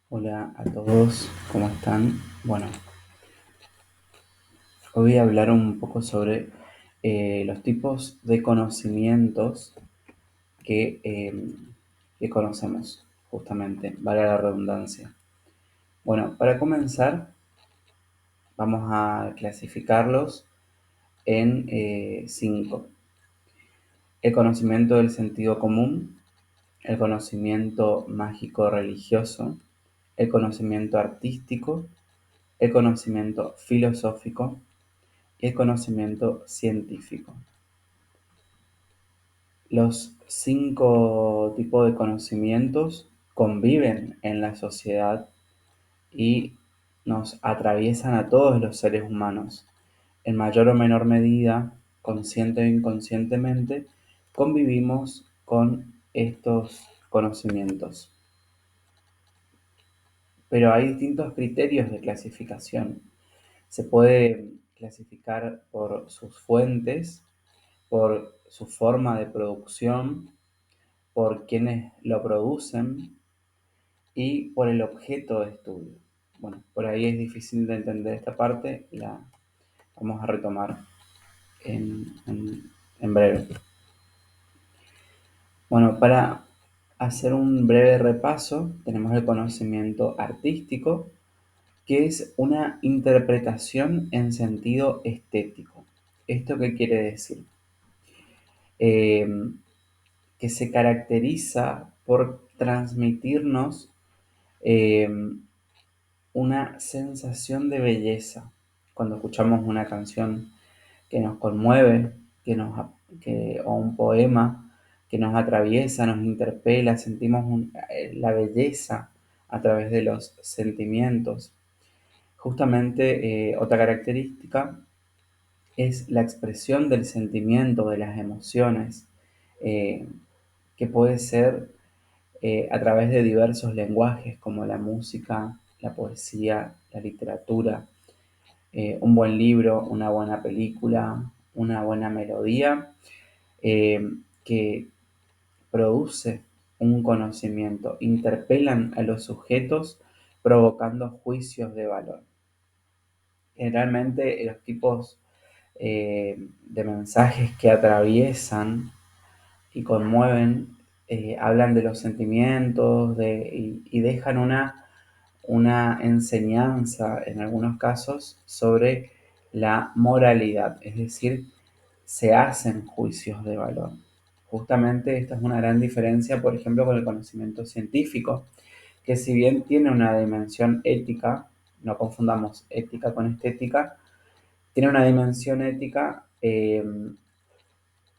Hola a todos, ¿cómo están? Bueno, hoy voy a hablar un poco sobre los tipos de conocimientos que, eh, que conocemos, justamente, vale la redundancia. Bueno, para comenzar, vamos a clasificarlos en cinco. El conocimiento del sentido común, el conocimiento mágico religioso, el conocimiento artístico, el conocimiento filosófico, y el conocimiento científico. Los cinco tipos de conocimientos conviven en la sociedad y nos atraviesan a todos los seres humanos. En mayor o menor medida, consciente o inconscientemente, convivimos con estos conocimientos. Pero hay distintos criterios de clasificación. Se puede clasificar por sus fuentes, por su forma de producción, por quienes lo producen y por el objeto de estudio. Bueno, por ahí es difícil de entender esta parte, la vamos a retomar en breve. Bueno, para hacer un breve repaso, tenemos el conocimiento artístico, que es una interpretación en sentido estético. ¿Esto qué quiere decir? Eh, que se caracteriza por transmitirnos eh, una sensación de belleza. Cuando escuchamos una canción que nos conmueve, o un poema que nos atraviesa, nos interpela, sentimos la belleza a través de los sentimientos. Justamente otra característica es la expresión del sentimiento, de las emociones, eh, que puede ser a través de diversos lenguajes como la música, la poesía, la literatura, un buen libro, una buena película, una buena melodía, que produce un conocimiento, interpelan a los sujetos provocando juicios de valor. Generalmente los tipos de mensajes que atraviesan y conmueven, hablan de los sentimientos y dejan una enseñanza, en algunos casos, sobre la moralidad, es decir, se hacen juicios de valor. Justamente esta es una gran diferencia, por ejemplo, con el conocimiento científico, que si bien tiene una dimensión ética, no confundamos ética con estética, tiene una dimensión ética,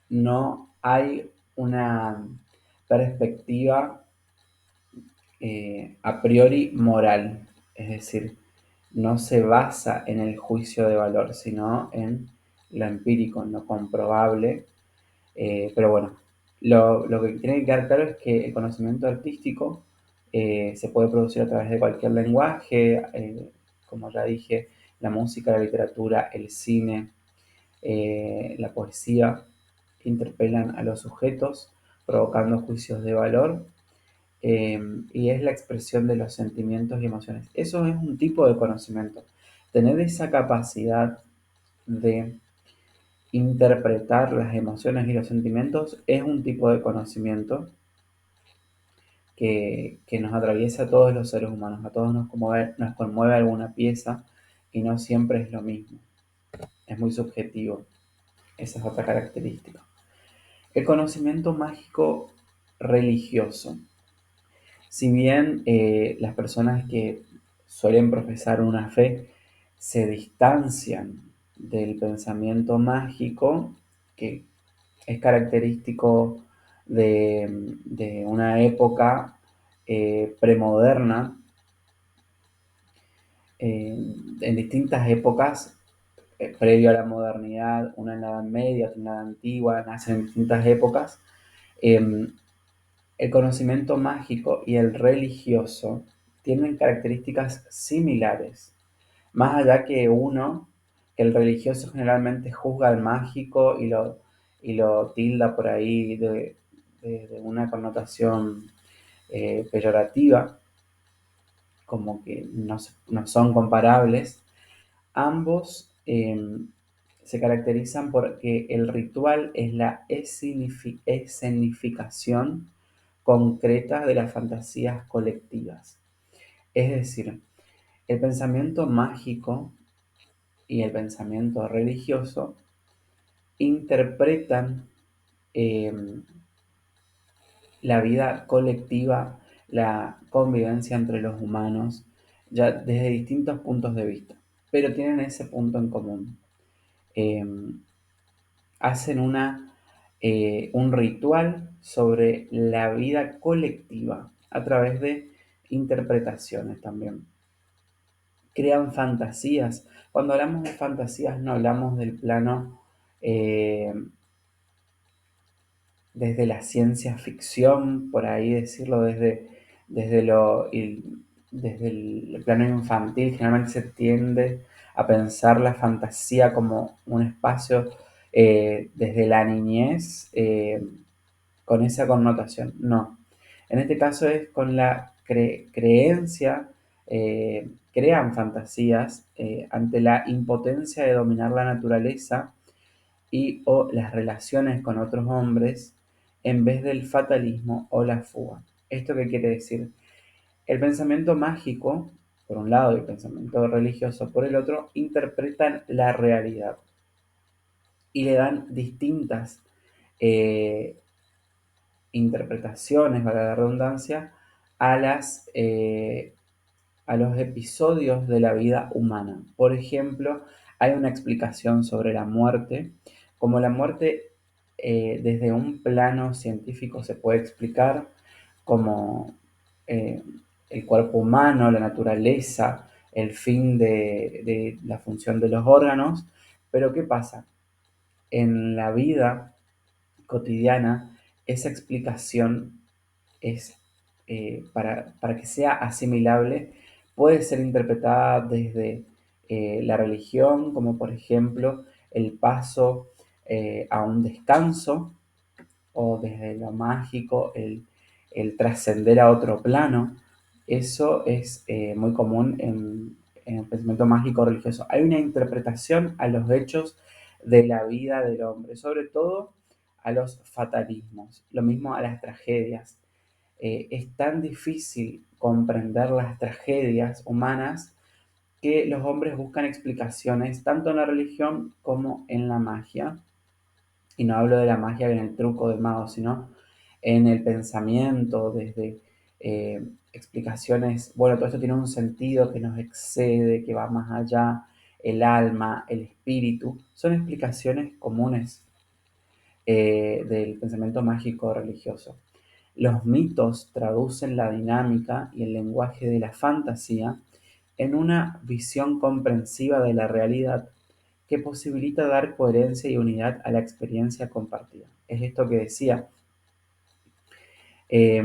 no hay una perspectiva a priori moral, es decir, no se basa en el juicio de valor, sino en lo empírico, en lo comprobable. Pero bueno, lo que tiene que quedar claro es que el conocimiento artístico se puede producir a través de cualquier lenguaje, como ya dije, la música, la literatura, el cine, la poesía, interpelan a los sujetos, provocando juicios de valor, y es la expresión de los sentimientos y emociones. Eso es un tipo de conocimiento. Tener esa capacidad de interpretar las emociones y los sentimientos es un tipo de conocimiento que nos atraviesa a todos los seres humanos. A todos nos conmueve alguna pieza y no siempre es lo mismo. Es muy subjetivo. Esa es otra característica. El conocimiento mágico religioso. Si bien las personas que suelen profesar una fe se distancian del pensamiento mágico, que es característico de una época premoderna, en distintas épocas, previo a la modernidad, una en la Edad Media, otra en la Edad Antigua, nacen en distintas épocas. eh, El conocimiento mágico y el religioso tienen características similares, más allá que el religioso generalmente juzga al mágico y lo tilda por ahí de una connotación peyorativa. como que no son comparables. Ambos se caracterizan porque el ritual es la escenificación concreta de las fantasías colectivas. Es decir, el pensamiento mágico y el pensamiento religioso interpretan em, la vida colectiva, la convivencia entre los humanos, ya desde distintos puntos de vista, pero tienen ese punto en común. Em, hacen un ritual sobre la vida colectiva a través de interpretaciones también. Crean fantasías. Cuando hablamos de fantasías no hablamos del plano eh, desde la ciencia ficción, por ahí decirlo, desde, lo, desde el plano infantil. Generalmente se tiende a pensar la fantasía como un espacio desde la niñez con esa connotación. No. En este caso es con la creencia, crean fantasías ante la impotencia de dominar la naturaleza y o las relaciones con otros hombres en vez del fatalismo o la fuga. ¿Esto qué quiere decir? El pensamiento mágico, por un lado, y el pensamiento religioso, por el otro, interpretan la realidad y le dan distintas eh, interpretaciones, valga la redundancia, a, a los episodios de la vida humana. Por ejemplo, hay una explicación sobre la muerte, como la muerte desde un plano científico se puede explicar como eh, el cuerpo humano, la naturaleza, el fin de la función de los órganos, pero ¿qué pasa? En la vida cotidiana, esa explicación es, para que sea asimilable, puede ser interpretada desde la religión, como por ejemplo el paso a un descanso, o desde lo mágico, el trascender a otro plano. Eso es muy común en el pensamiento mágico religioso. Hay una interpretación a los hechos de la vida del hombre, sobre todo a los fatalismos, lo mismo a las tragedias. Es tan difícil comprender las tragedias humanas que los hombres buscan explicaciones tanto en la religión como en la magia. Y no hablo de la magia en el truco del mago, sino en el pensamiento, desde explicaciones, bueno, todo esto tiene un sentido que nos excede, que va más allá, el alma, el espíritu, son explicaciones comunes del pensamiento mágico religioso. Los mitos traducen la dinámica y el lenguaje de la fantasía en una visión comprensiva de la realidad que posibilita dar coherencia y unidad a la experiencia compartida. Es esto que decía, eh,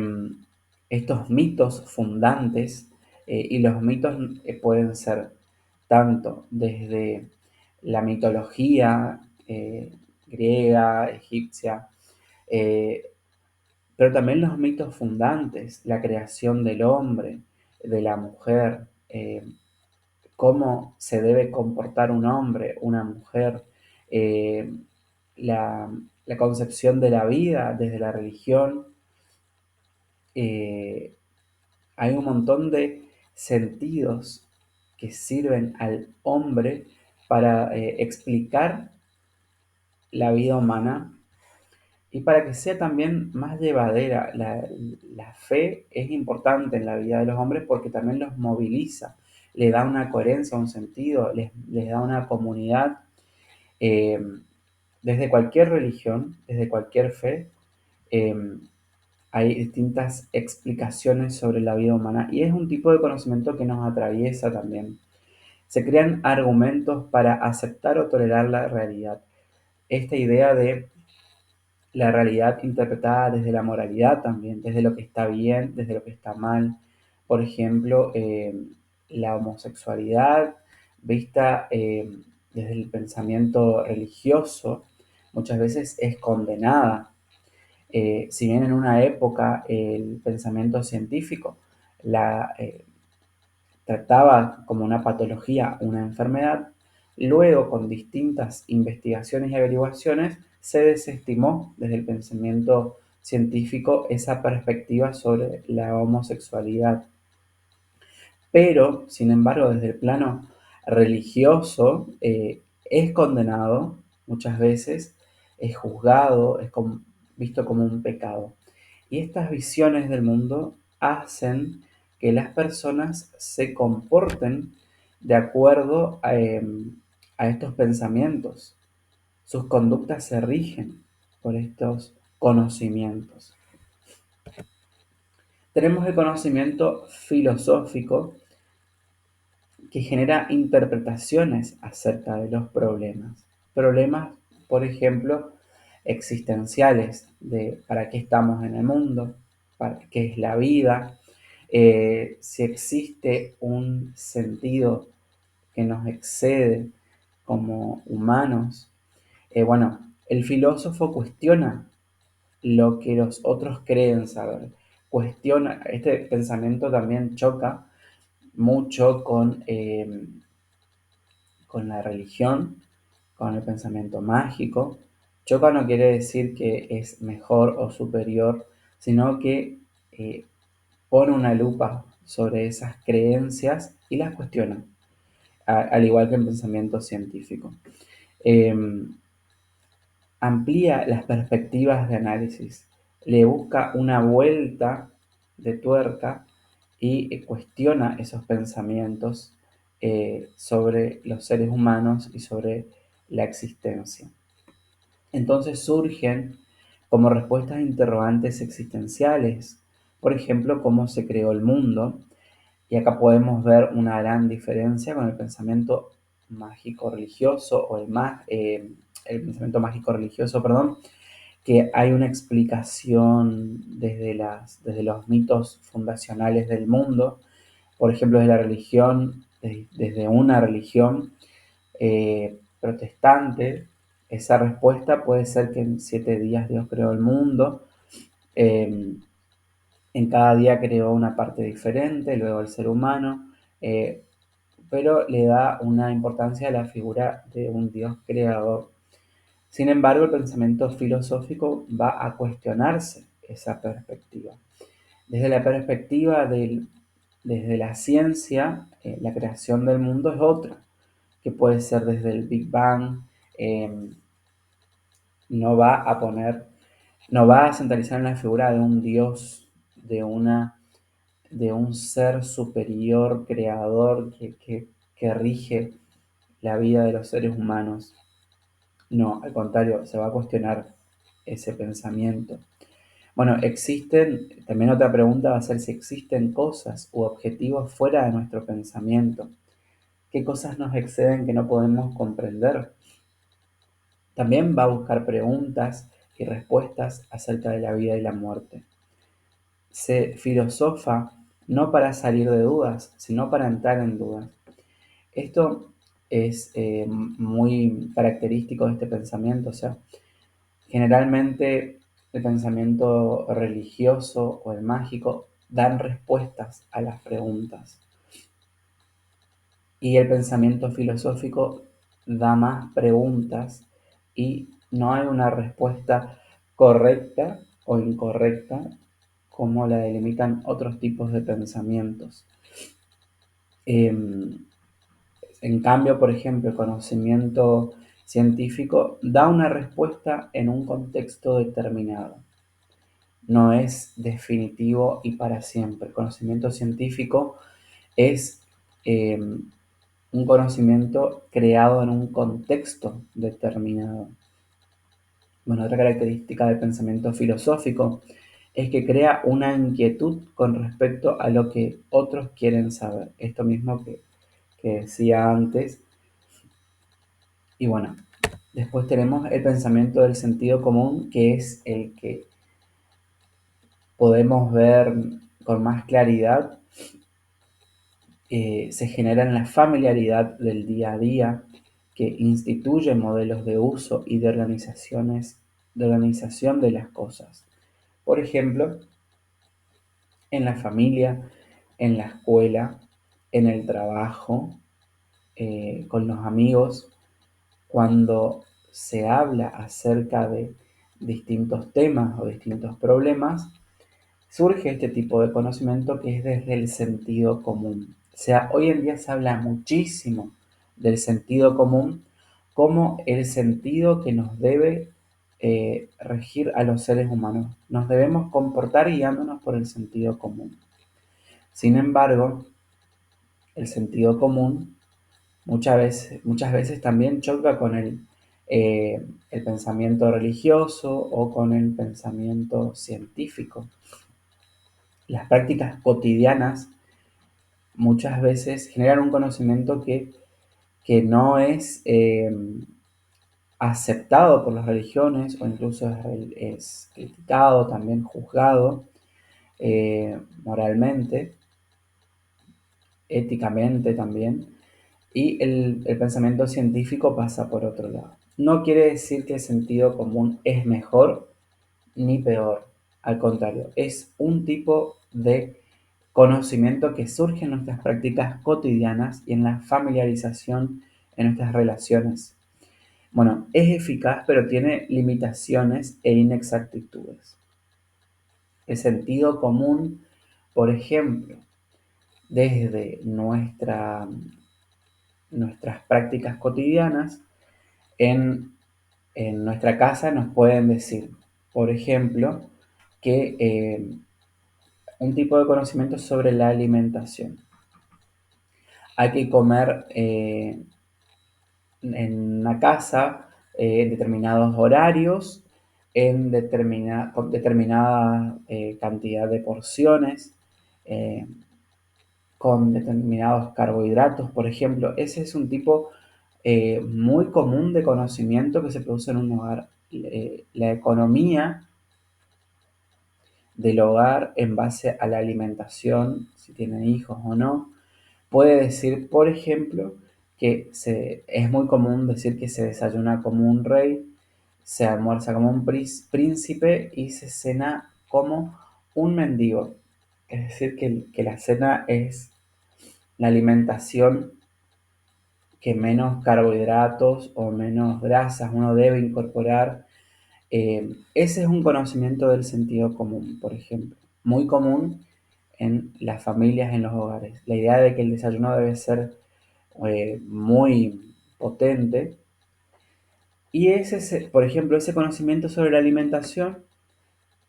estos mitos fundantes, y los mitos pueden ser tanto desde la mitología griega, egipcia, eh, pero también los mitos fundantes, la creación del hombre, de la mujer, cómo se debe comportar un hombre, una mujer, eh, la, la concepción de la vida desde la religión. eh, Hay un montón de sentidos que sirven al hombre para explicar la vida humana y para que sea también más llevadera. La fe es importante en la vida de los hombres porque también los moviliza, le da una coherencia, un sentido, les da una comunidad. eh, Desde cualquier religión, desde cualquier fe, eh, hay distintas explicaciones sobre la vida humana y es un tipo de conocimiento que nos atraviesa también. Se crean argumentos para aceptar o tolerar la realidad. Esta idea de la realidad interpretada desde la moralidad también, desde lo que está bien, desde lo que está mal. Por ejemplo, la homosexualidad vista desde el pensamiento religioso muchas veces es condenada. Si bien en una época el pensamiento científico la trataba como una patología, una enfermedad. Luego, con distintas investigaciones y averiguaciones, se desestimó desde el pensamiento científico esa perspectiva sobre la homosexualidad. Pero, sin embargo, desde el plano religioso, es condenado muchas veces, es juzgado, visto como un pecado. Y estas visiones del mundo hacen que las personas se comporten de acuerdo a estos pensamientos. Sus conductas se rigen por estos conocimientos. Tenemos el conocimiento filosófico, que genera interpretaciones acerca de los problemas. Problemas, por ejemplo, existenciales, de para qué estamos en el mundo, para qué es la vida, si existe un sentido que nos excede como humanos. Bueno, el filósofo cuestiona lo que los otros creen saber. Cuestiona, este pensamiento también choca mucho con la religión, con el pensamiento mágico. Choca no quiere decir que es mejor o superior, sino que pone una lupa sobre esas creencias y las cuestiona, al igual que el pensamiento científico. Eh, Amplía las perspectivas de análisis, le busca una vuelta de tuerca y cuestiona esos pensamientos sobre los seres humanos y sobre la existencia. Entonces surgen como respuestas a interrogantes existenciales, por ejemplo, cómo se creó el mundo, y acá podemos ver una gran diferencia con el pensamiento mágico religioso o el pensamiento mágico religioso, perdón, que hay una explicación desde los mitos fundacionales del mundo, por ejemplo, desde la religión, desde una religión protestante. Esa respuesta puede ser que en 7 días Dios creó el mundo, eh, en cada día creó una parte diferente, luego el ser humano, eh, pero le da una importancia a la figura de un Dios creador. Sin embargo, el pensamiento filosófico va a cuestionarse esa perspectiva. Desde la perspectiva desde la ciencia, la creación del mundo es otra, que puede ser desde el Big Bang. eh, no va a poner, no va a centralizar en la figura de un Dios, de un ser superior, creador, que rige la vida de los seres humanos. No, al contrario, se va a cuestionar ese pensamiento. Bueno, también otra pregunta va a ser si existen cosas u objetivos fuera de nuestro pensamiento. ¿Qué cosas nos exceden que no podemos comprender? También va a buscar preguntas y respuestas acerca de la vida y la muerte. Se filosofa no para salir de dudas, sino para entrar en dudas. Esto es muy característico de este pensamiento, o sea, generalmente el pensamiento religioso o el mágico dan respuestas a las preguntas y el pensamiento filosófico da más preguntas y no hay una respuesta correcta o incorrecta como la delimitan otros tipos de pensamientos. Em, en cambio, por ejemplo, el conocimiento científico da una respuesta en un contexto determinado. No es definitivo y para siempre. El conocimiento científico es un conocimiento creado en un contexto determinado. Bueno, otra característica del pensamiento filosófico es que crea una inquietud con respecto a lo que otros quieren saber. Esto mismo que decía antes. Y bueno, después tenemos el pensamiento del sentido común, que es el que podemos ver con más claridad. Se genera en la familiaridad del día a día, que instituye modelos de uso y de organización de las cosas. Por ejemplo, en la familia, en la escuela, en el trabajo, con los amigos, cuando se habla acerca de distintos temas o distintos problemas, surge este tipo de conocimiento que es desde el sentido común. O sea, hoy en día se habla muchísimo del sentido común como el sentido que nos debe regir a los seres humanos. Nos debemos comportar guiándonos por el sentido común. Sin embargo, el sentido común muchas veces también choca con el pensamiento religioso o con el pensamiento científico. Las prácticas cotidianas muchas veces generan un conocimiento que no es aceptado por las religiones o incluso es criticado, también juzgado moralmente, éticamente también, y el pensamiento científico pasa por otro lado. No quiere decir que el sentido común es mejor ni peor, al contrario, es un tipo de conocimiento que surge en nuestras prácticas cotidianas y en la familiarización en nuestras relaciones. Bueno, es eficaz, pero tiene limitaciones e inexactitudes. El sentido común, por ejemplo, desde nuestras prácticas cotidianas, en, en nuestra casa nos pueden decir, por ejemplo, que un tipo de conocimiento sobre la alimentación. Hay que comer en una casa en determinados horarios, con determinada cantidad de porciones, eh, con determinados carbohidratos, por ejemplo. Ese es un tipo muy común de conocimiento que se produce en un hogar. La economía del hogar en base a la alimentación, si tienen hijos o no, puede decir, por ejemplo, que es muy común decir que se desayuna como un rey, se almuerza como un príncipe y se cena como un mendigo. Es decir, que la cena es la alimentación que menos carbohidratos o menos grasas uno debe incorporar. Ese es un conocimiento del sentido común, por ejemplo, muy común en las familias, en los hogares. La idea de que el desayuno debe ser muy potente. Y por ejemplo, ese conocimiento sobre la alimentación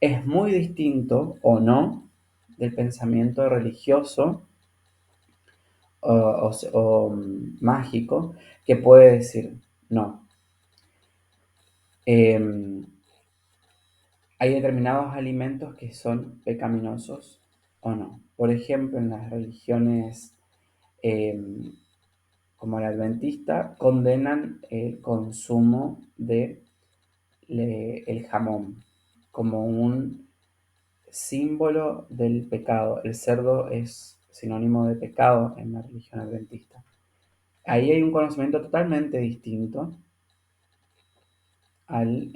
es muy distinto o no del pensamiento religioso mágico que puede decir, no, em, hay determinados alimentos que son pecaminosos o no. Por ejemplo, en las religiones em, como la adventista condenan el consumo de el jamón como un símbolo del pecado. El cerdo es sinónimo de pecado en la religión adventista. Ahí hay un conocimiento totalmente distinto al,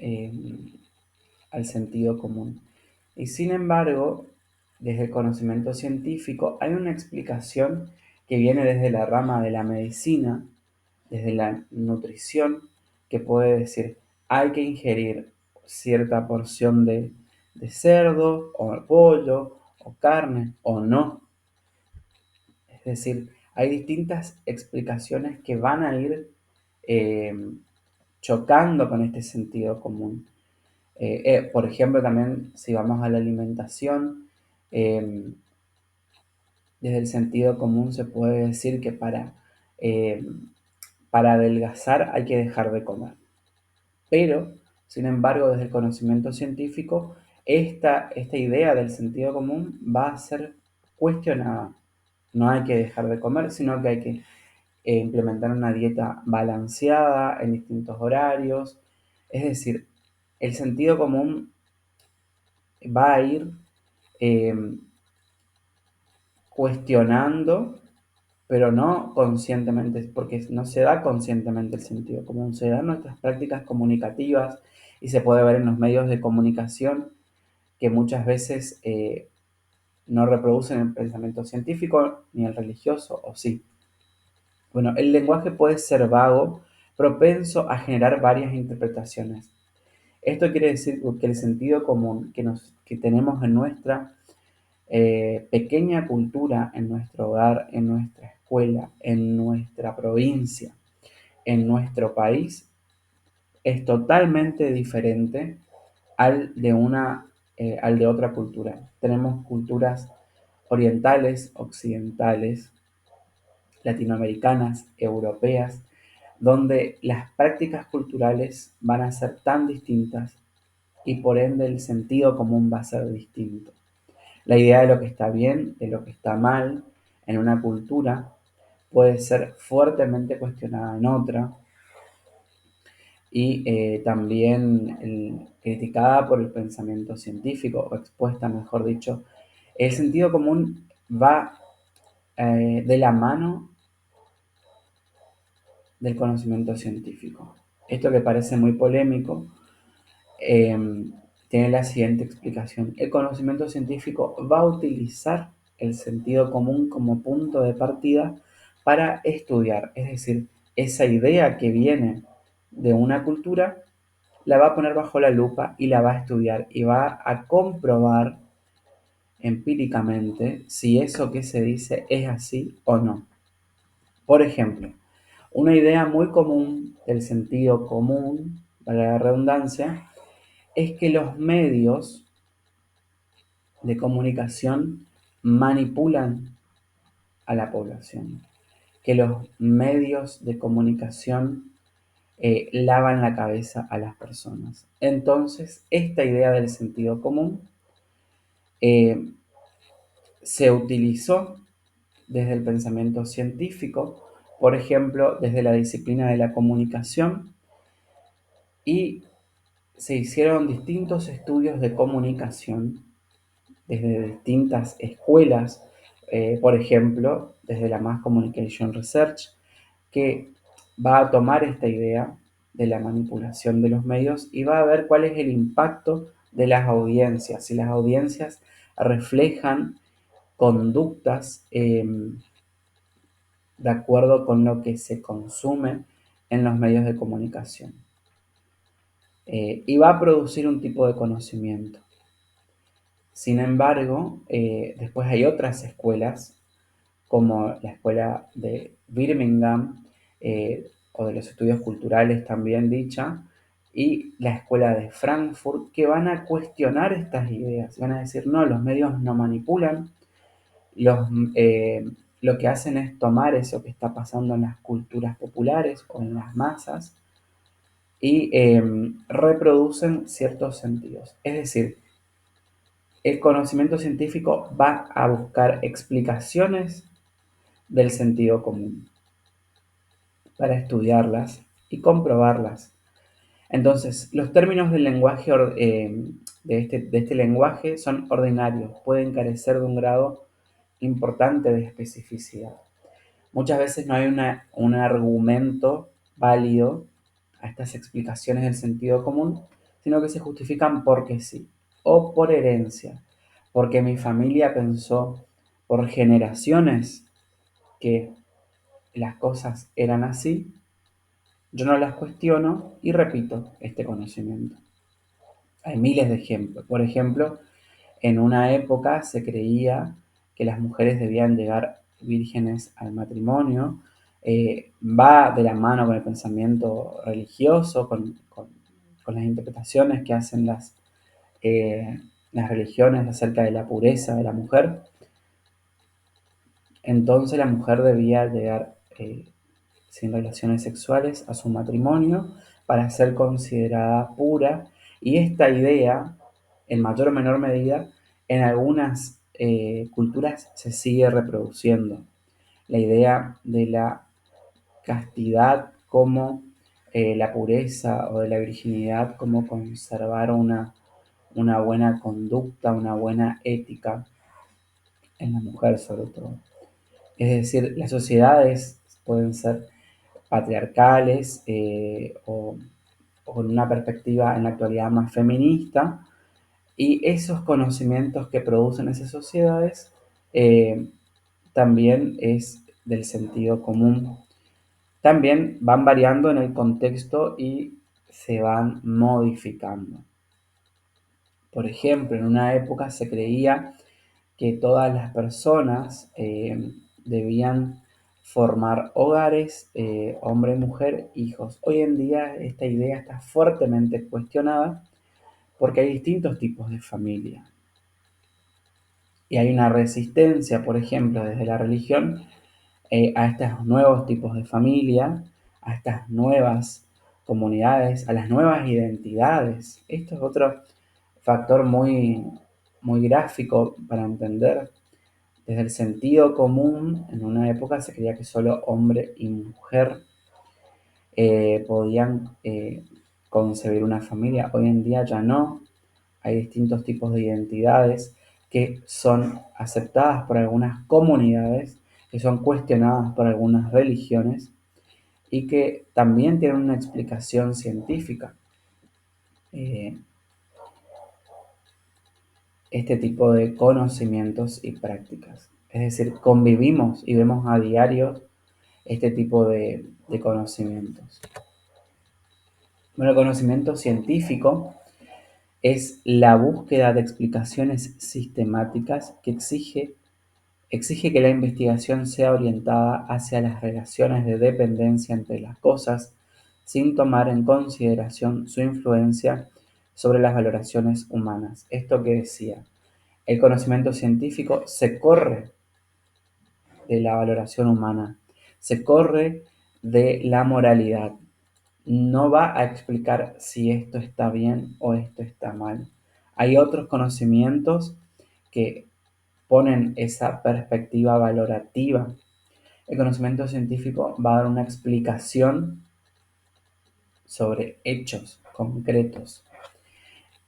al sentido común. Y sin embargo, desde el conocimiento científico hay una explicación que viene desde la rama de la medicina, desde la nutrición, que puede decir, hay que ingerir cierta porción de cerdo o pollo o carne o no. Es decir, hay distintas explicaciones que van a ir eh, chocando con este sentido común. Por ejemplo, también si vamos a la alimentación, eh, desde el sentido común se puede decir que eh, para adelgazar hay que dejar de comer. Pero, sin embargo, desde el conocimiento científico, esta idea del sentido común va a ser cuestionada. No hay que dejar de comer, sino que hay que implementar una dieta balanceada en distintos horarios. Es decir, el sentido común va a ir eh, cuestionando, pero no conscientemente, porque no se da conscientemente el sentido común, se da en nuestras prácticas comunicativas y se puede ver en los medios de comunicación que muchas veces no reproducen el pensamiento científico ni el religioso, ¿o sí? Bueno, el lenguaje puede ser vago, propenso a generar varias interpretaciones. Esto quiere decir que el sentido común que tenemos en nuestra pequeña cultura, en nuestro hogar, en nuestra escuela, en nuestra provincia, en nuestro país, es totalmente diferente al de otra cultura. Tenemos culturas orientales, occidentales, latinoamericanas, europeas, donde las prácticas culturales van a ser tan distintas y por ende el sentido común va a ser distinto. La idea de lo que está bien, de lo que está mal en una cultura puede ser fuertemente cuestionada en otra y también criticada por el pensamiento científico o expuesta, mejor dicho. El sentido común va de la mano del conocimiento científico. Esto que parece muy polémico eh, tiene la siguiente explicación. El conocimiento científico va a utilizar el sentido común como punto de partida para estudiar, es decir, esa idea que viene de una cultura la va a poner bajo la lupa y la va a estudiar y va a comprobar empíricamente si eso que se dice es así o no. Por ejemplo, una idea muy común del sentido común, para la redundancia, es que los medios de comunicación manipulan a la población, que los medios de comunicación lavan la cabeza a las personas. Entonces, esta idea del sentido común eh, se utilizó desde el pensamiento científico, por ejemplo, desde la disciplina de la comunicación, y se hicieron distintos estudios de comunicación desde distintas escuelas, por ejemplo, desde la Mass Communication Research, que va a tomar esta idea de la manipulación de los medios y va a ver cuál es el impacto de las audiencias, si las audiencias reflejan conductas de acuerdo con lo que se consume en los medios de comunicación. Y va a producir un tipo de conocimiento. Sin embargo, después hay otras escuelas, como la escuela de Birmingham, o de los estudios culturales también dicha, y la escuela de Frankfurt, que van a cuestionar estas ideas. Van a decir, no, los medios no manipulan, los, eh, lo que hacen es tomar eso que está pasando en las culturas populares o en las masas y reproducen ciertos sentidos. Es decir, el conocimiento científico va a buscar explicaciones del sentido común para estudiarlas y comprobarlas. Entonces, los términos del lenguaje de este lenguaje son ordinarios, pueden carecer de un grado importante de especificidad. Muchas veces no hay un argumento válido a estas explicaciones del sentido común, sino que se justifican porque sí, o por herencia, porque mi familia pensó por generaciones que las cosas eran así, yo no las cuestiono y repito este conocimiento. Hay miles de ejemplos. Por ejemplo, en una época se creía que las mujeres debían llegar vírgenes al matrimonio. Va de la mano con el pensamiento religioso, con las interpretaciones que hacen las religiones acerca de la pureza de la mujer. Entonces la mujer debía llegar sin relaciones sexuales a su matrimonio para ser considerada pura, y esta idea, en mayor o menor medida, en algunas culturas se sigue reproduciendo. La idea de la castidad como la pureza, o de la virginidad como conservar una buena conducta, una buena ética en la mujer sobre todo. Es decir, las sociedades pueden ser patriarcales o con una perspectiva en la actualidad más feminista, Y esos conocimientos que producen esas sociedades eh, también es del sentido común. También van variando en el contexto y se van modificando. Por ejemplo, en una época se creía que todas las personas debían formar hogares, hombre, mujer, hijos. Hoy en día esta idea está fuertemente cuestionada porque hay distintos tipos de familia. Y hay una resistencia, por ejemplo, desde la religión a estos nuevos tipos de familia, a estas nuevas comunidades, a las nuevas identidades. Esto es otro factor muy gráfico para entender. Desde el sentido común, en una época se creía que solo hombre y mujer podían concebir una familia. Hoy en día ya no. Hay distintos tipos de identidades que son aceptadas por algunas comunidades, que son cuestionadas por algunas religiones y que también tienen una explicación científica. Eh, este tipo de conocimientos y prácticas. Es decir, convivimos y vemos a diario este tipo de conocimientos. Bueno, el conocimiento científico es la búsqueda de explicaciones sistemáticas que exige que la investigación sea orientada hacia las relaciones de dependencia entre las cosas, sin tomar en consideración su influencia sobre las valoraciones humanas. Esto que decía, el conocimiento científico se corre de la valoración humana, se corre de la moralidad. No va a explicar si esto está bien o esto está mal. Hay otros conocimientos que ponen esa perspectiva valorativa. El conocimiento científico va a dar una explicación sobre hechos concretos.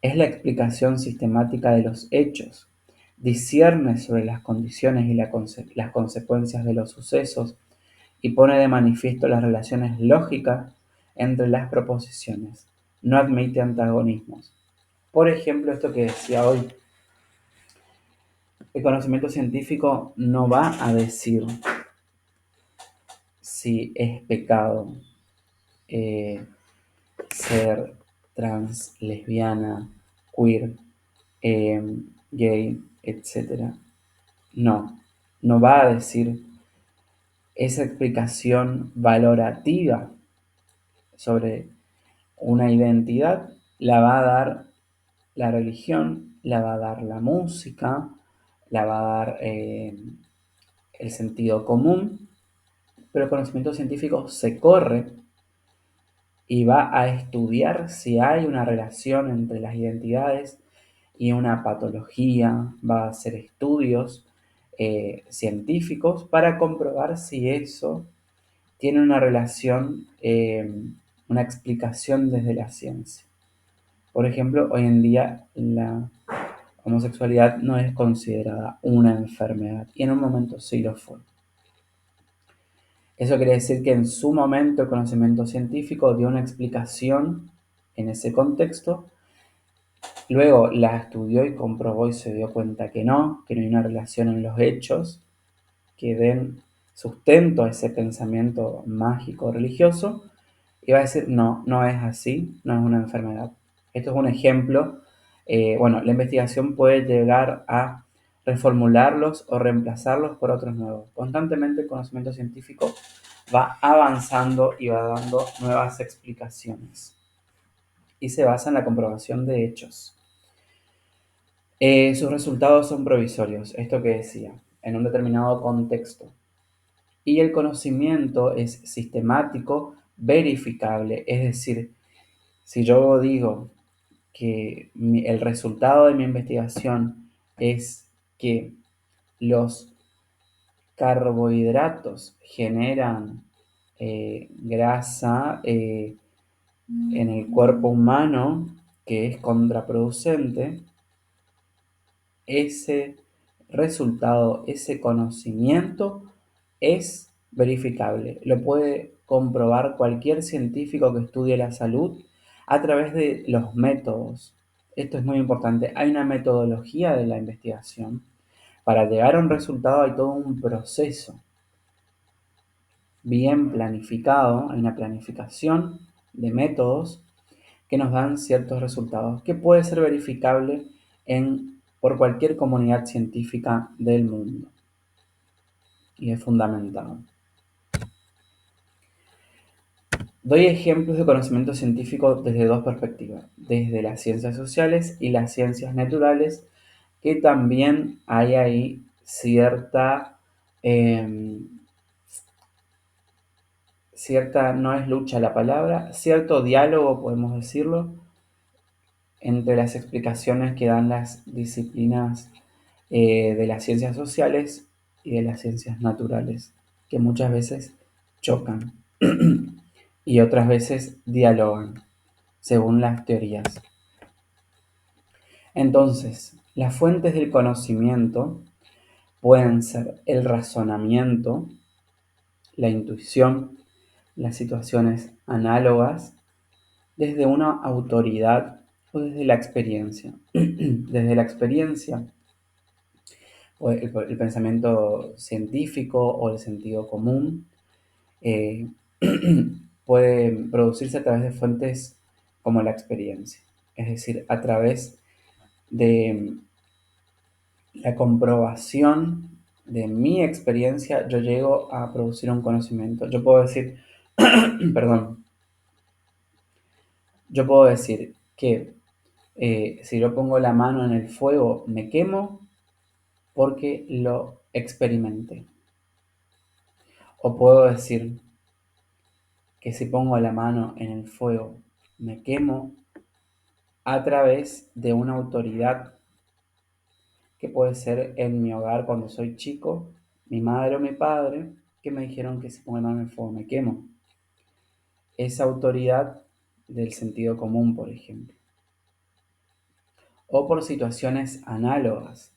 Es la explicación sistemática de los hechos. Discierne sobre las condiciones y las consecuencias de los sucesos y pone de manifiesto las relaciones lógicas entre las proposiciones. No admite antagonismos. Por ejemplo, esto que decía hoy, el conocimiento científico no va a decir si es pecado eh, ser trans, lesbiana, queer, eh, gay, etc. No, no va a decir esa explicación valorativa sobre una identidad, la va a dar la religión, la va a dar la música, la va a dar el sentido común, pero el conocimiento científico se corre y va a estudiar si hay una relación entre las identidades y una patología, va a hacer estudios científicos para comprobar si eso tiene una relación, una explicación desde la ciencia. Por ejemplo, hoy en día la homosexualidad no es considerada una enfermedad y en un momento sí lo fue. Eso quiere decir que en su momento el conocimiento científico dio una explicación en ese contexto, luego la estudió y comprobó y se dio cuenta que no hay una relación en los hechos que den sustento a ese pensamiento mágico religioso, y va a decir, no, no es así, no es una enfermedad. Esto es un ejemplo. Bueno, la investigación puede llegar a reformularlos o reemplazarlos por otros nuevos. Constantemente el conocimiento científico va avanzando y va dando nuevas explicaciones y se basa en la comprobación de hechos. Sus resultados son provisorios, esto que decía, en un determinado contexto. Y el conocimiento es sistemático, verificable, es decir, si yo digo que el resultado de mi investigación es que los carbohidratos generan grasa en el cuerpo humano que es contraproducente, ese resultado, ese conocimiento es verificable. Lo puede comprobar cualquier científico que estudie la salud a través de los métodos. Esto es muy importante. Hay una metodología de la investigación. Para llegar a un resultado hay todo un proceso bien planificado, hay una planificación de métodos que nos dan ciertos resultados que puede ser verificable por cualquier comunidad científica del mundo y es fundamentado. Doy ejemplos de conocimiento científico desde dos perspectivas, desde las ciencias sociales y las ciencias naturales, que también hay ahí eh, cierta, no es lucha la palabra, cierto diálogo, podemos decirlo, entre las explicaciones que dan las disciplinas de las ciencias sociales y de las ciencias naturales, que muchas veces chocan y otras veces dialogan, según las teorías. Entonces, las fuentes del conocimiento pueden ser el razonamiento, la intuición, las situaciones análogas, desde una autoridad o desde la experiencia. Desde la experiencia, o el pensamiento científico o el sentido común eh, puede producirse a través de fuentes como la experiencia, es decir, a través de la comprobación de mi experiencia, yo llego a producir un conocimiento. Yo puedo decir, perdón, yo puedo decir que si yo pongo la mano en el fuego me quemo porque lo experimenté. O puedo decir que si pongo la mano en el fuego me quemo a través de una autoridad que puede ser en mi hogar cuando soy chico, mi madre o mi padre, que me dijeron que si pongo la mano en el fuego me quemo. Esa autoridad del sentido común, por ejemplo. O por situaciones análogas.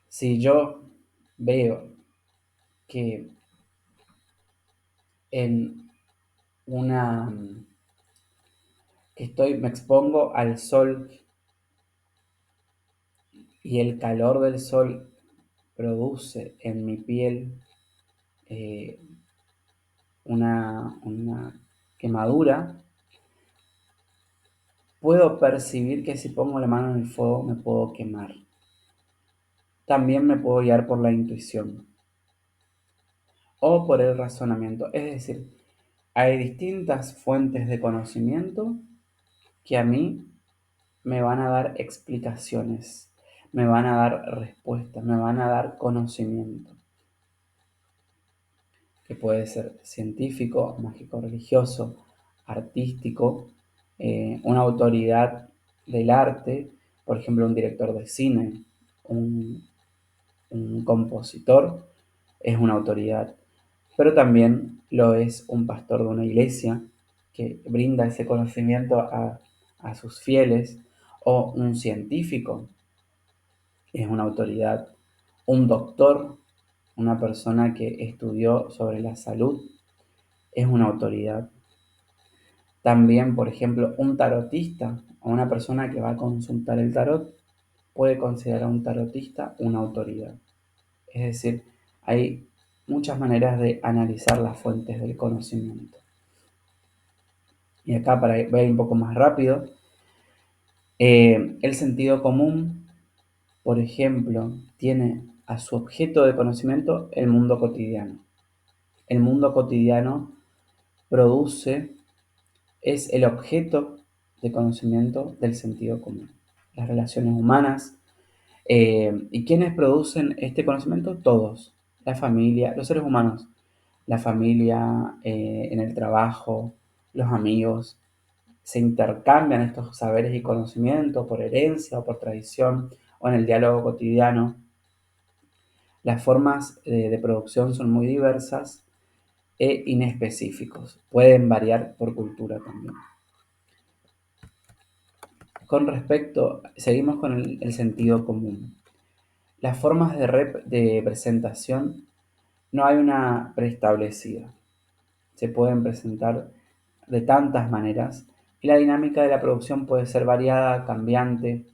Si yo veo que en una me expongo al sol y el calor del sol produce en mi piel eh, una quemadura, puedo percibir que si pongo la mano en el fuego me puedo quemar. También me puedo guiar por la intuición o por el razonamiento. Es decir, hay distintas fuentes de conocimiento que a mí me van a dar explicaciones, me van a dar respuestas, me van a dar conocimiento, que puede ser científico, mágico, religioso, artístico, una autoridad del arte, por ejemplo, un director de cine, un, un compositor, es una autoridad, pero también lo es un pastor de una iglesia que brinda ese conocimiento a sus fieles, o un científico, es una autoridad, un doctor, una persona que estudió sobre la salud, es una autoridad. También, por ejemplo, un tarotista o una persona que va a consultar el tarot puede considerar a un tarotista una autoridad. Es decir, hay muchas maneras de analizar las fuentes del conocimiento. Y acá, para ver un poco más rápido, el sentido común, por ejemplo, tiene a su objeto de conocimiento el mundo cotidiano. El mundo cotidiano produce, es el objeto de conocimiento del sentido común. Las relaciones humanas. ¿Y quiénes producen este conocimiento? Todos. La familia, los seres humanos. La familia, en el trabajo, los amigos. Se intercambian estos saberes y conocimientos por herencia o por tradición o en el diálogo cotidiano. Las formas de producción son muy diversas e inespecíficos. Pueden variar por cultura también. Seguimos con el sentido común. Las formas de presentación no hay una preestablecida. Se pueden presentar de tantas maneras Y la dinámica de la producción puede ser variada, cambiante,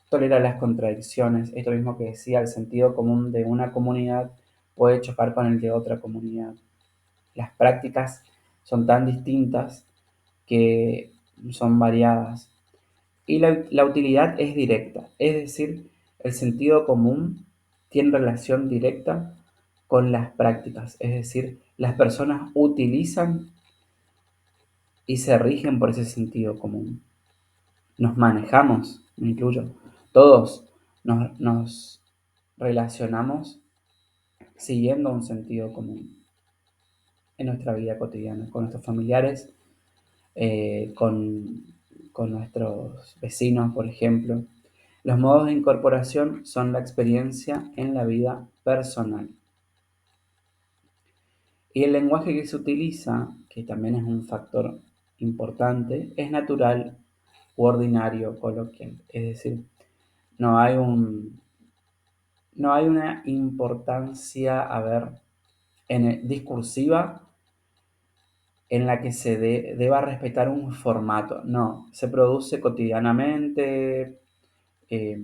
tolera las contradicciones. Esto mismo que decía, el sentido común de una comunidad puede chocar con el de otra comunidad. Las prácticas son tan distintas que son variadas. Y la utilidad es directa, es decir, el sentido común tiene relación directa con las prácticas, es decir, las personas utilizan y se rigen por ese sentido común. Nos manejamos, me incluyo, todos nos relacionamos siguiendo un sentido común en nuestra vida cotidiana, con nuestros familiares, eh, con, con nuestros vecinos, por ejemplo. Los modos de incorporación son la experiencia en la vida personal. Y el lenguaje que se utiliza, que también es un factor importante, es natural u ordinario, coloquial. Es decir, no hay no hay una importancia, a ver, discursiva en la que se deba respetar un formato. No, se produce cotidianamente. eh,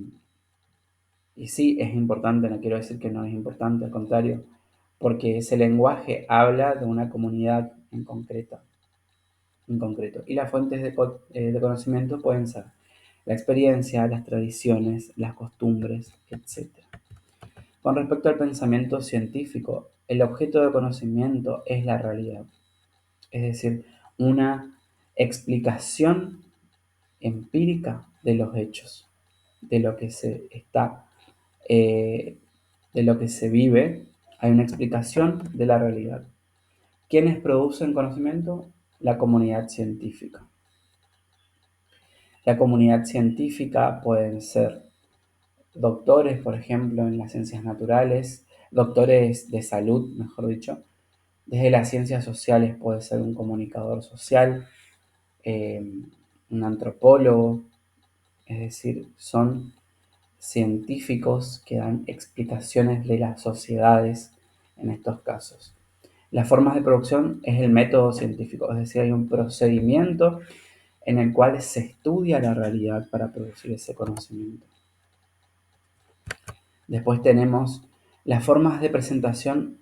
y sí, es importante, no quiero decir que no es importante, al contrario, porque ese lenguaje habla de una comunidad en concreto. Y las fuentes de conocimiento pueden ser la experiencia, las tradiciones, las costumbres, etc. Con respecto al pensamiento científico, el objeto de conocimiento es la realidad, es decir, una explicación empírica de los hechos, de lo que se está, eh, de lo que se vive, hay una explicación de la realidad. ¿Quiénes producen conocimiento? La comunidad científica. La comunidad científica pueden ser doctores, por ejemplo, en las ciencias naturales, doctores de salud, mejor dicho. Desde las ciencias sociales puede ser un comunicador social, eh, un antropólogo, es decir, son científicos que dan explicaciones de las sociedades en estos casos. Las formas de producción es el método científico, es decir, hay un procedimiento en el cual se estudia la realidad para producir ese conocimiento. Después tenemos las formas de presentación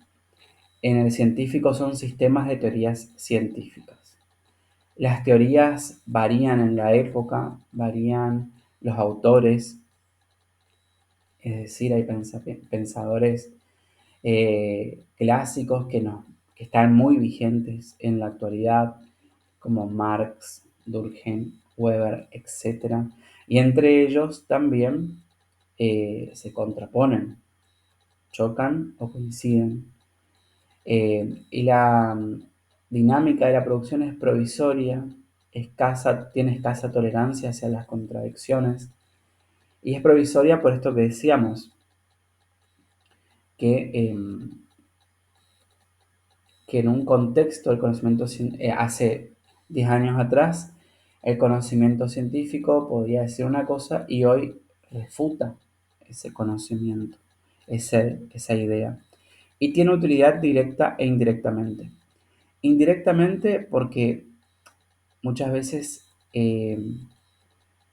en el científico son sistemas de teorías científicas. Las teorías varían en la época, varían los autores, es decir, hay pensadores clásicos que están muy vigentes en la actualidad, como Marx, Durkheim, Weber, etc. Y entre ellos también se contraponen, chocan o coinciden. Y la dinámica de la producción es provisoria, tiene escasa tolerancia hacia las contradicciones, y es provisoria por esto que decíamos, que que en un contexto el conocimiento, hace 10 años atrás, el conocimiento científico podía decir una cosa y hoy refuta ese conocimiento, esa idea. Y tiene utilidad directa e indirectamente. Indirectamente porque muchas veces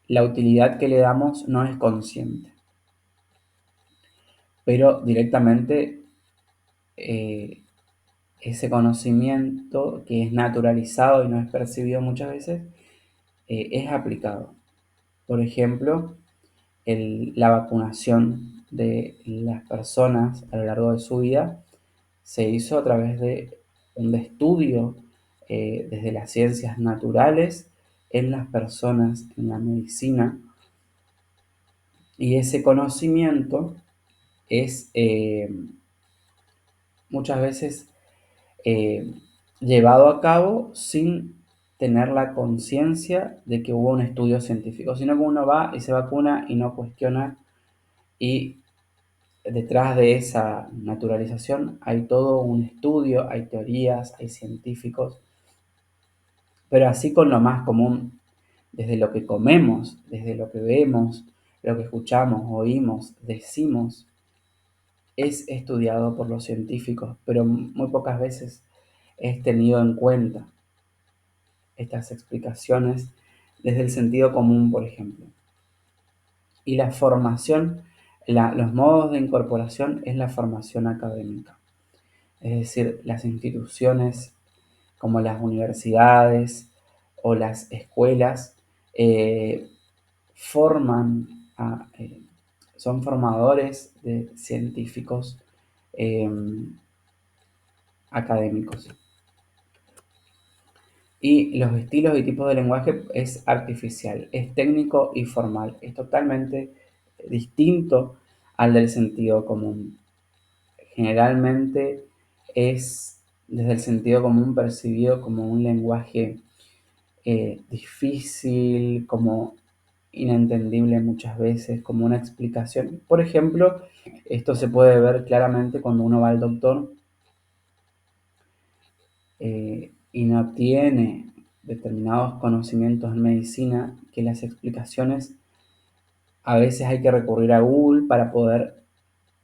la utilidad que le damos no es consciente, pero directamente eh, ese conocimiento que es naturalizado y no es percibido muchas veces, es aplicado. Por ejemplo, la vacunación de las personas a lo largo de su vida se hizo a través de un estudio desde las ciencias naturales en las personas, en la medicina, y ese conocimiento es muchas veces eh, llevado a cabo sin tener la conciencia de que hubo un estudio científico, sino que uno va y se vacuna y no cuestiona, y detrás de esa naturalización hay todo un estudio, hay teorías, hay científicos, pero así con lo más común, desde lo que comemos, desde lo que vemos, lo que escuchamos, oímos, decimos, es estudiado por los científicos, pero muy pocas veces es tenido en cuenta estas explicaciones desde el sentido común, por ejemplo. Y la formación, los modos de incorporación es la formación académica. Es decir, las instituciones como las universidades o las escuelas eh, forman son formadores de científicos eh, académicos. Y los estilos y tipos de lenguaje es artificial, es técnico y formal, es totalmente distinto al del sentido común. Generalmente es desde el sentido común percibido como un lenguaje difícil, como inentendible muchas veces, como una explicación. Por ejemplo, esto se puede ver claramente cuando uno va al doctor y no tiene determinados conocimientos en medicina, que las explicaciones a veces hay que recurrir a Google para poder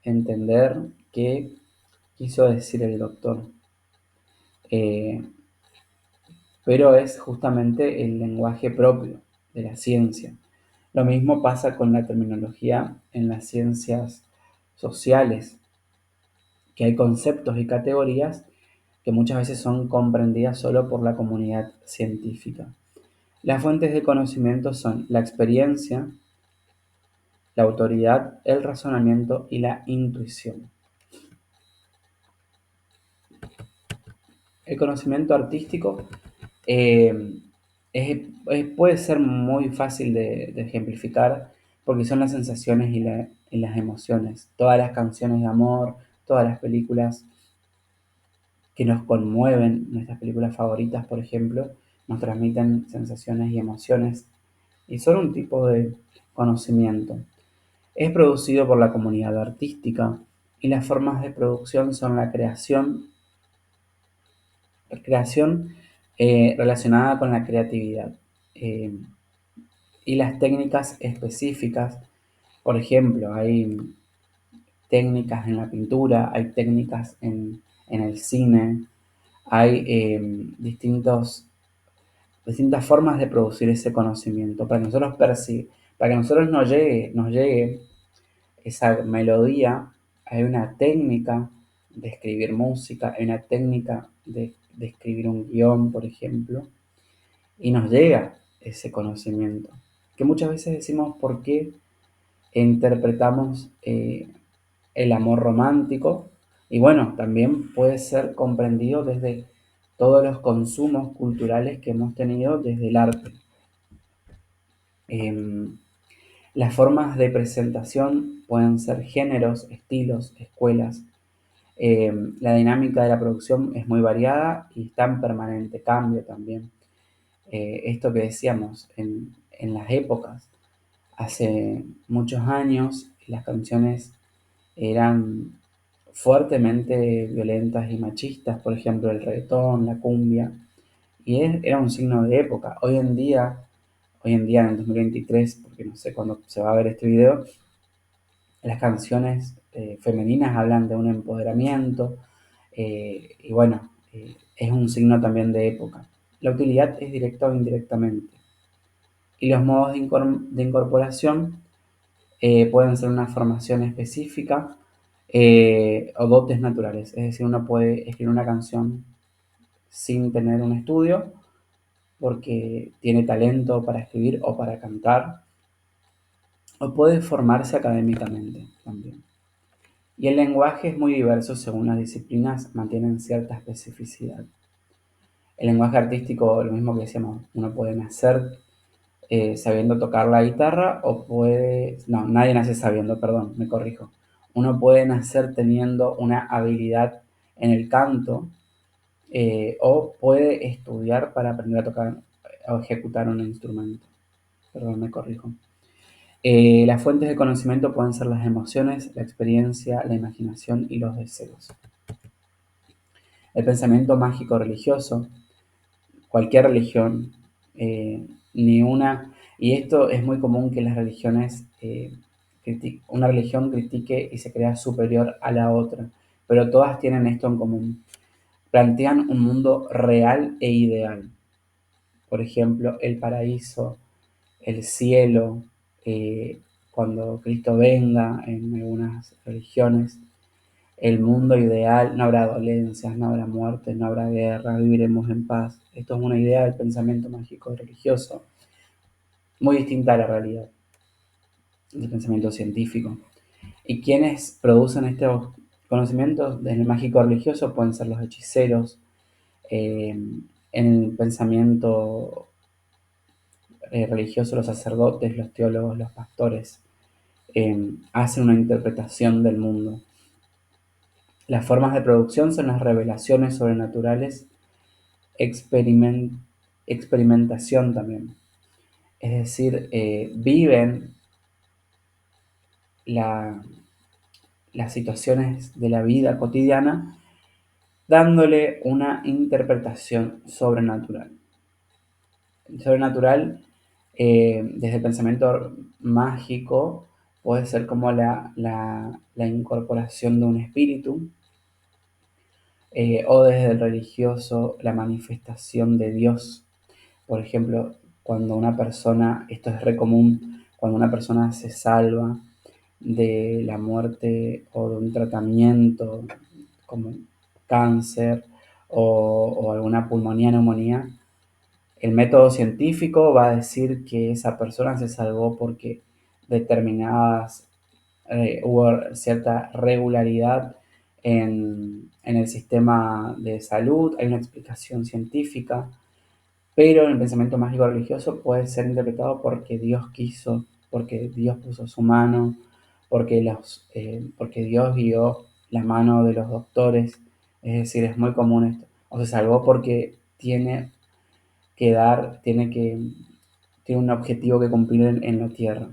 entender qué quiso decir el doctor. Eh, pero es justamente el lenguaje propio de la ciencia. Lo mismo pasa con la terminología en las ciencias sociales, que hay conceptos y categorías que muchas veces son comprendidas solo por la comunidad científica. Las fuentes de conocimiento son la experiencia, la autoridad, el razonamiento y la intuición. El conocimiento artístico eh, puede ser muy fácil de ejemplificar porque son las sensaciones y las emociones. Todas las canciones de amor, todas las películas que nos conmueven, nuestras películas favoritas, por ejemplo, nos transmiten sensaciones y emociones y son un tipo de conocimiento. Es producido por la comunidad artística y las formas de producción son la creación relacionada con la creatividad eh, y las técnicas específicas. Por ejemplo, hay técnicas en la pintura, hay técnicas en el cine, hay distintas formas de producir ese conocimiento. Para que a nosotros nos llegue esa melodía, hay una técnica de escribir música, hay una técnica de escribir un guión, por ejemplo, y nos llega ese conocimiento. Que muchas veces decimos por qué interpretamos el amor romántico, y bueno, también puede ser comprendido desde todos los consumos culturales que hemos tenido desde el arte. Em, las formas de presentación pueden ser géneros, estilos, escuelas. La dinámica de la producción es muy variada y está en permanente cambio también. Esto que decíamos en las épocas, hace muchos años las canciones eran fuertemente violentas y machistas, por ejemplo el reggaetón, la cumbia, y era un signo de época. Hoy en día en el 2023, porque no sé cuándo se va a ver este video, las canciones femeninas hablan de un empoderamiento y bueno, es un signo también de época. La utilidad es directa o indirectamente. Y los modos de incorporación pueden ser una formación específica o dotes naturales. Es decir, uno puede escribir una canción sin tener un estudio porque tiene talento para escribir o para cantar, o puede formarse académicamente también. Y el lenguaje es muy diverso según las disciplinas, mantienen cierta especificidad. El lenguaje artístico, lo mismo que decíamos, uno puede nacer sabiendo tocar la guitarra o puede, no, nadie nace sabiendo, perdón, me corrijo. Uno puede nacer teniendo una habilidad en el canto o puede estudiar para aprender a tocar o ejecutar un instrumento. Perdón, me corrijo. Las fuentes de conocimiento pueden ser las emociones, la experiencia, la imaginación y los deseos. El pensamiento mágico religioso, cualquier religión, ni una, y esto es muy común que las religiones, una religión critique y se crea superior a la otra, pero todas tienen esto en común. Plantean un mundo real e ideal. Por ejemplo, el paraíso, el cielo, cuando Cristo venga en algunas religiones, el mundo ideal, no habrá dolencias, no habrá muerte, no habrá guerra, viviremos en paz. Esto es una idea del pensamiento mágico religioso, muy distinta a la realidad, del pensamiento científico. Y quienes producen estos conocimientos en el mágico religioso pueden ser los hechiceros, en el pensamiento religioso los sacerdotes, los teólogos, los pastores, hacen una interpretación del mundo. Las formas de producción son las revelaciones sobrenaturales, experimentación también. Es decir, viven la, las situaciones de la vida cotidiana dándole una interpretación sobrenatural. El sobrenatural, desde el pensamiento mágico, puede ser como la incorporación de un espíritu, o desde el religioso, la manifestación de Dios. Por ejemplo, cuando una persona, esto es re común, cuando una persona se salva de la muerte o de un tratamiento como cáncer o alguna pulmonía, neumonía, el método científico va a decir que esa persona se salvó porque determinadas, hubo cierta regularidad en el sistema de salud, hay una explicación científica, pero en el pensamiento mágico religioso puede ser interpretado porque Dios quiso, porque Dios puso su mano, porque Dios guió la mano de los doctores. Es decir, es muy común esto. O se salvó porque tiene un objetivo que cumplir en la tierra.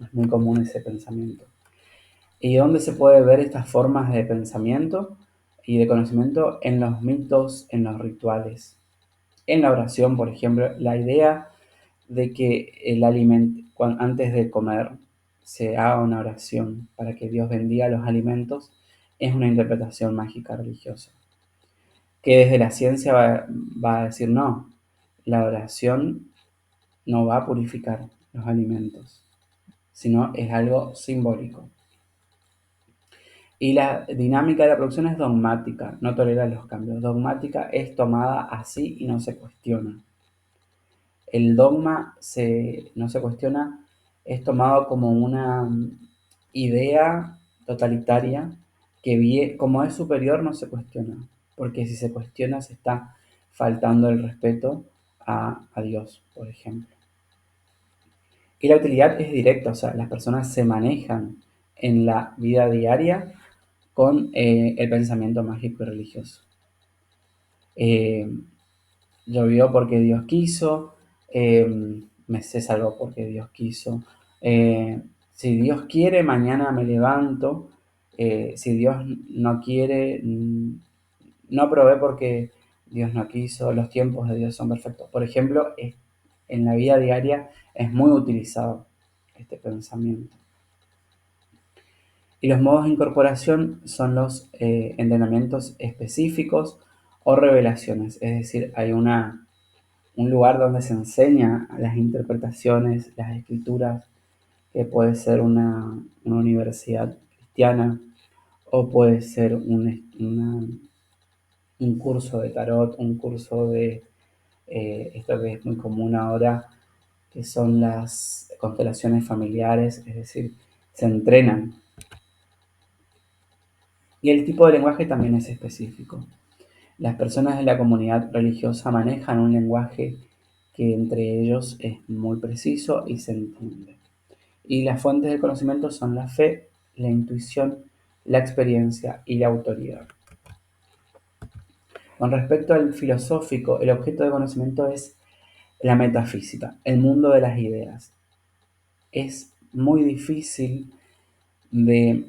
Es muy común ese pensamiento. ¿Y dónde se puede ver estas formas de pensamiento y de conocimiento? En los mitos, en los rituales. En la oración, por ejemplo, la idea de que el alimento, antes de comer, se haga una oración para que Dios bendiga los alimentos, es una interpretación mágica religiosa. Que desde la ciencia va a decir no, la oración no va a purificar los alimentos, sino es algo simbólico. Y la dinámica de la producción es dogmática, no tolera los cambios. Dogmática es tomada así y no se cuestiona. El dogma no se cuestiona, es tomado como una idea totalitaria que como es superior no se cuestiona, porque si se cuestiona se está faltando el respeto a Dios, por ejemplo. Y la utilidad es directa, o sea, las personas se manejan en la vida diaria con el pensamiento mágico y religioso. Eh, Llovió porque Dios quiso, me se salvó porque Dios quiso. Si Dios quiere, mañana me levanto. Si Dios no quiere, no probé porque Dios no quiso. Los tiempos de Dios son perfectos. Por ejemplo, en la vida diaria es muy utilizado este pensamiento. Y los modos de incorporación son los entrenamientos específicos o revelaciones. Es decir, hay un lugar donde se enseña las interpretaciones, las escrituras, que puede ser una universidad cristiana o puede ser un curso de tarot, un curso de esto que es muy común ahora, que son las constelaciones familiares, es decir, se entrenan. Y el tipo de lenguaje también es específico. Las personas de la comunidad religiosa manejan un lenguaje que entre ellos es muy preciso y se entiende. Y las fuentes del conocimiento son la fe, la intuición, la experiencia y la autoridad. Con respecto al filosófico, el objeto de conocimiento es la metafísica, el mundo de las ideas. Es muy difícil de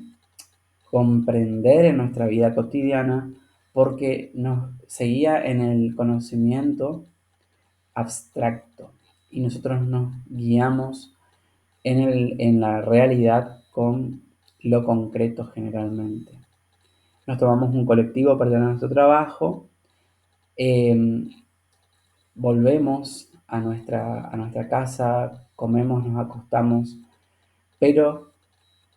comprender en nuestra vida cotidiana porque nos seguía en el conocimiento abstracto y nosotros nos guiamos en la realidad con lo concreto generalmente. Nos tomamos un colectivo para tener nuestro trabajo, eh, volvemos a nuestra casa, comemos, nos acostamos, pero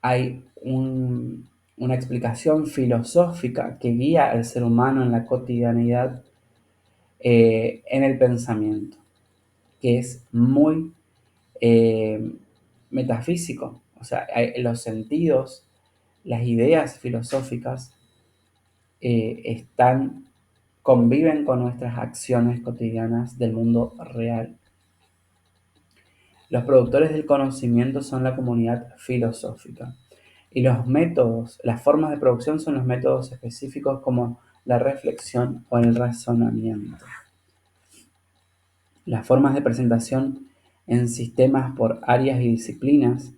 hay una explicación filosófica que guía al ser humano en la cotidianidad, en el pensamiento, que es muy eh, metafísico. O sea, los sentidos, las ideas filosóficas conviven con nuestras acciones cotidianas del mundo real. Los productores del conocimiento son la comunidad filosófica. Y los métodos, las formas de producción son los métodos específicos como la reflexión o el razonamiento. Las formas de presentación en sistemas por áreas y disciplinas.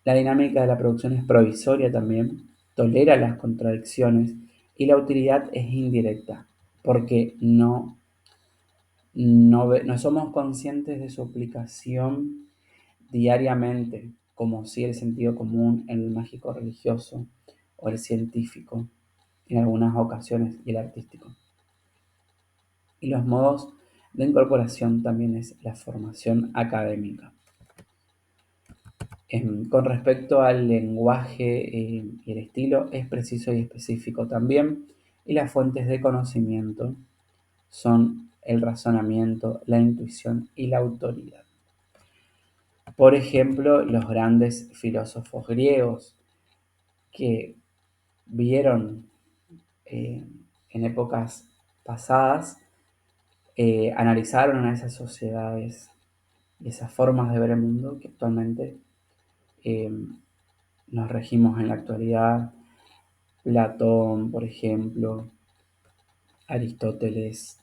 La dinámica de la producción es provisoria también, tolera las contradicciones y la utilidad es indirecta, porque no somos conscientes de su aplicación diariamente, como si el sentido común, el mágico religioso o el científico, en algunas ocasiones, y el artístico. Y los modos de incorporación también es la formación académica. Con respecto al lenguaje y el estilo, es preciso y específico también, y las fuentes de conocimiento son el razonamiento, la intuición y la autoridad. Por ejemplo, los grandes filósofos griegos que vieron eh, en épocas pasadas, analizaron a esas sociedades y esas formas de ver el mundo que actualmente eh, nos regimos en la actualidad. Platón, por ejemplo, Aristóteles,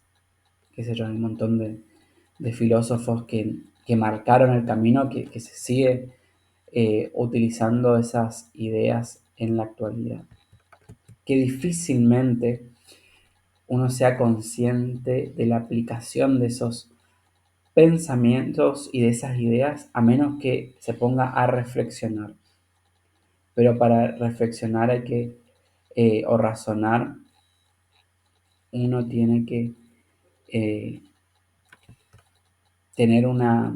qué sé yo, hay un montón de filósofos que marcaron el camino que se sigue utilizando esas ideas en la actualidad. Que difícilmente uno sea consciente de la aplicación de esos pensamientos y de esas ideas a menos que se ponga a reflexionar. Pero para reflexionar hay que, o razonar, uno tiene que eh, tener una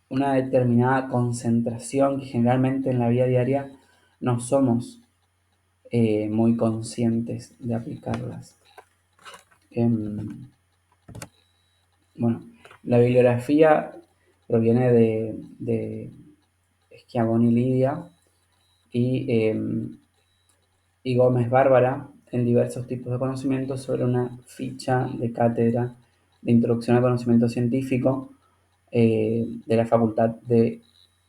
determinada concentración que generalmente en la vida diaria no somos muy conscientes de aplicarlas. Bueno, la bibliografía proviene de Schiavone Lidia y Gómez Bárbara en diversos tipos de conocimientos sobre una ficha de cátedra de introducción al conocimiento científico de la Facultad de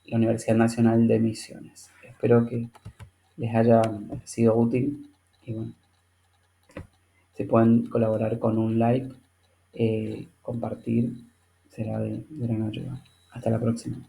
la Universidad Nacional de Misiones. Espero que les haya sido útil y bueno, si pueden colaborar con un like, compartir, será de gran ayuda. Hasta la próxima.